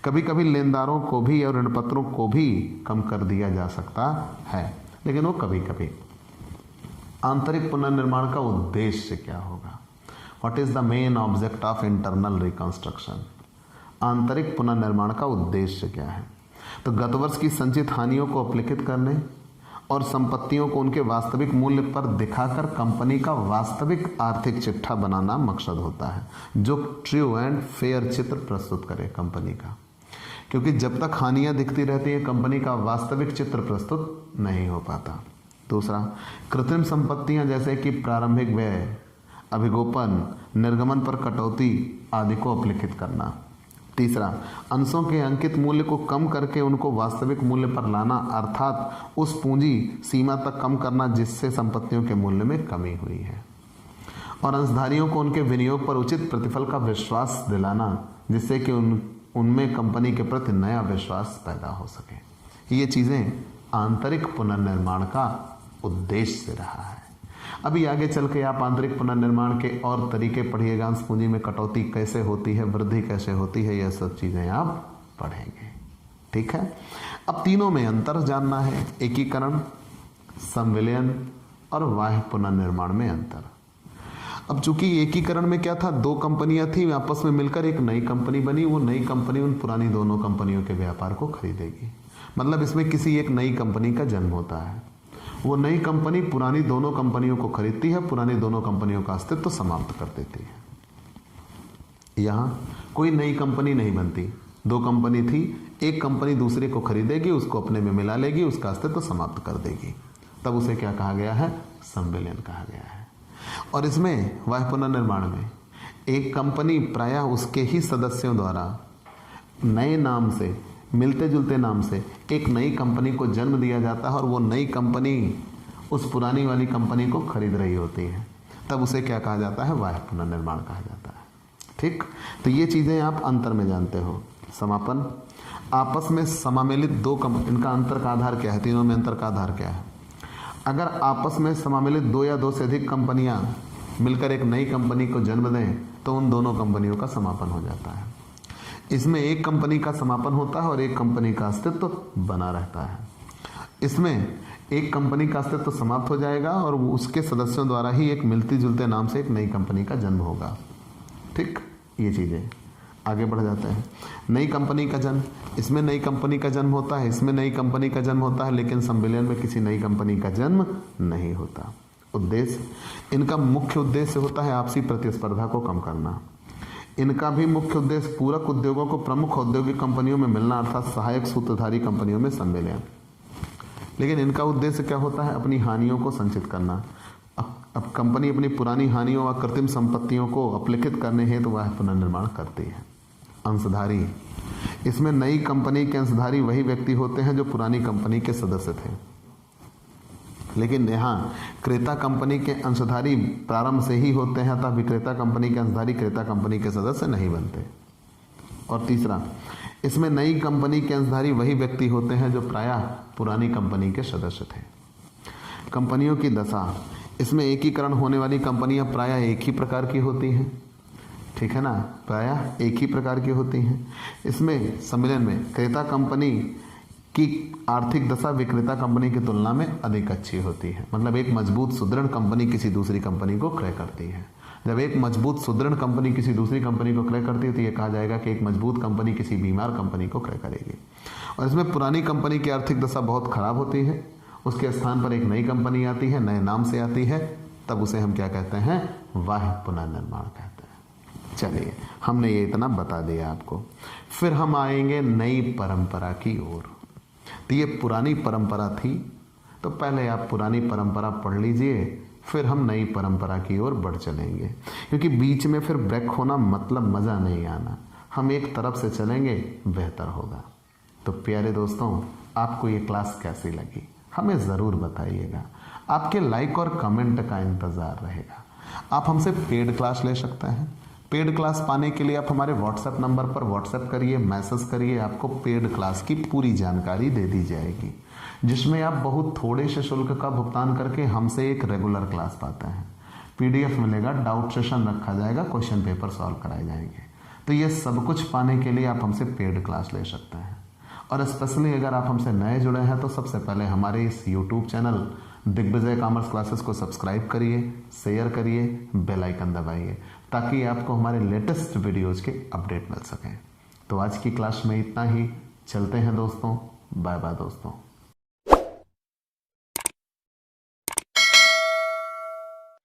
कभी कभी लेनदारों को भी और ऋणपत्रों को भी कम कर दिया जा सकता है, लेकिन वो कभी कभी। आंतरिक पुनर्निर्माण का उद्देश्य क्या होगा? What is the main object of internal reconstruction? आंतरिक पुनर्निर्माण का उद्देश्य क्या है? तो गत वर्ष की संचित हानियों को अपलिखित करने और संपत्तियों को उनके वास्तविक मूल्य पर दिखाकर कंपनी का वास्तविक आर्थिक चिट्ठा बनाना मकसद होता है, जो ट्रू एंड फेयर चित्र प्रस्तुत करे कंपनी का। क्योंकि जब तक हानियां दिखती रहती है कंपनी का वास्तविक चित्र प्रस्तुत नहीं हो पाता। दूसरा, कृत्रिम संपत्तियां जैसे कि प्रारंभिक व्यय, अभिगोपन, निर्गमन पर कटौती आदि को अपलिखित करना। तीसरा, अंशों के अंकित मूल्य को कम करके उनको वास्तविक मूल्य पर लाना, अर्थात उस पूंजी सीमा तक कम करना जिससे संपत्तियों के मूल्य में कमी हुई है। और अंशधारियों को उनके विनियोग पर उचित प्रतिफल का विश्वास दिलाना, जिससे कि उनमें कंपनी के प्रति नया विश्वास पैदा हो सके। ये चीज़ें आंतरिक पुनर्निर्माण का उद्देश्य रहा है। अभी आगे चल के आप आंतरिक पुनर्निर्माण के और तरीके पढ़िएगा, अंश पूंजी में कटौती कैसे होती है, वृद्धि कैसे होती है, यह सब चीज़ें आप पढ़ेंगे। ठीक है, अब तीनों में अंतर जानना है, एकीकरण, संविलयन और बाह्य पुनर्निर्माण में अंतर। अब चूंकि एकीकरण में क्या था, दो कंपनियां थी आपस में मिलकर एक नई कंपनी बनी, वो नई कंपनी उन पुरानी दोनों कंपनियों के व्यापार को खरीदेगी। मतलब इसमें किसी एक नई कंपनी का जन्म होता है। वो नई कंपनी पुरानी दोनों कंपनियों को खरीदती है, पुरानी दोनों कंपनियों का अस्तित्व समाप्त कर देती है। यहाँ कोई नई कंपनी नहीं बनती, दो कंपनी थी, एक कंपनी दूसरे को खरीदेगी, उसको अपने में मिला लेगी, उसका अस्तित्व समाप्त कर देगी, तब उसे क्या कहा गया है, संविलयन कहा गया है। और इसमें बाह्य पुनर्निर्माण में एक कंपनी प्रायः उसके ही सदस्यों द्वारा नए नाम से, मिलते जुलते नाम से एक नई कंपनी को जन्म दिया जाता है और वो नई कंपनी उस पुरानी वाली कंपनी को खरीद रही होती है, तब उसे क्या कहा जाता है, बाह्य पुनर्निर्माण कहा जाता है। ठीक, तो ये चीज़ें आप अंतर में जानते हो। समापन, आपस में समामेलित दो इनका अंतर का आधार क्या है, तीनों में अंतर का आधार क्या है। अगर आपस में समामेलित दो या दो से अधिक कंपनियां मिलकर एक नई कंपनी को जन्म दें तो उन दोनों कंपनियों का समापन हो जाता है। इसमें एक कंपनी का समापन होता है और एक कंपनी का अस्तित्व बना रहता है। इसमें एक कंपनी का अस्तित्व समाप्त हो जाएगा और उसके सदस्यों द्वारा ही एक मिलती जुलते नाम से एक नई कंपनी का जन्म होगा। ठीक, ये चीज़ें आगे बढ़ जाते हैं। नई कंपनी का जन्म, इसमें नई कंपनी का जन्म होता है, इसमें नई कंपनी का जन्म होता है, लेकिन सम्मेलन में किसी नई कंपनी का जन्म नहीं होता। उद्देश्य, इनका मुख्य उद्देश्य होता है आपसी प्रतिस्पर्धा को कम करना। इनका भी मुख्य उद्देश्य पूरक उद्योगों को प्रमुख औद्योगिक कंपनियों में मिलना, अर्थात सहायक सूत्रधारी कंपनियों में सम्मेलन। लेकिन इनका उद्देश्य क्या होता है, अपनी हानियों को संचित करना। अब कंपनी अपनी पुरानी हानियों व कृत्रिम संपत्तियों को अपलिखित करने हेतु वह पुनर्निर्माण करती है। अंशधारी, इसमें नई कंपनी के अंशधारी वही व्यक्ति होते हैं जो पुरानी कंपनी के सदस्य थे, लेकिन यहाँ क्रेता कंपनी के अंशधारी प्रारंभ से ही होते हैं, अतः विक्रेता कंपनी के अंशधारी क्रेता कंपनी के सदस्य नहीं बनते। और तीसरा, इसमें नई कंपनी के अंशधारी वही व्यक्ति होते हैं जो प्रायः पुरानी कंपनी के सदस्य थे। कंपनियों की दशा, इसमें एकीकरण होने वाली कंपनियां प्रायः एक ही प्रकार की होती हैं, ठीक है ना, प्रायः एक ही प्रकार की होती हैं। इसमें सम्मेलन में क्रेता कंपनी की आर्थिक दशा विक्रेता कंपनी की तुलना में अधिक अच्छी होती है। मतलब एक मजबूत सुदृढ़ कंपनी किसी दूसरी कंपनी को क्रय करती है। जब एक मजबूत सुदृढ़ कंपनी किसी दूसरी कंपनी को क्रय करती है तो ये कहा जाएगा कि एक मजबूत कंपनी किसी बीमार कंपनी को क्रय करेगी। और इसमें पुरानी कंपनी की आर्थिक दशा बहुत खराब होती है, उसके स्थान पर एक नई कंपनी आती है, नए नाम से आती है, तब उसे हम क्या कहते हैं, बाह्य पुनर्निर्माण कहते हैं। चलिए, हमने ये इतना बता दिया आपको। फिर हम आएंगे नई परंपरा की ओर। तो ये पुरानी परंपरा थी, तो पहले आप पुरानी परंपरा पढ़ लीजिए, फिर हम नई परंपरा की ओर बढ़ चलेंगे, क्योंकि बीच में फिर ब्रेक होना मतलब मज़ा नहीं आना। हम एक तरफ से चलेंगे, बेहतर होगा। तो प्यारे दोस्तों, आपको ये क्लास कैसी लगी हमें ज़रूर बताइएगा। आपके लाइक और कमेंट का इंतज़ार रहेगा। आप हमसे पेड क्लास ले सकते हैं। पेड क्लास पाने के लिए आप हमारे व्हाट्सएप नंबर पर व्हाट्सएप करिए, मैसेज करिए, आपको पेड क्लास की पूरी जानकारी दे दी जाएगी, जिसमें आप बहुत थोड़े से शुल्क का भुगतान करके हमसे एक रेगुलर क्लास पाते हैं। PDF मिलेगा, डाउट सेशन रखा जाएगा, क्वेश्चन पेपर सॉल्व कराए जाएंगे। तो ये सब कुछ पाने के लिए आप हमसे पेड क्लास ले सकते हैं। और स्पेशली अगर आप हमसे नए जुड़े हैं तो सबसे पहले हमारे इस YouTube channel Digvijay commerce classes को सब्सक्राइब करिए, शेयर करिए, बेल आइकन दबाइए, ताकि आपको हमारे लेटेस्ट वीडियोज के अपडेट मिल सकें। तो आज की क्लास में इतना ही। चलते हैं दोस्तों, बाय बाय दोस्तों।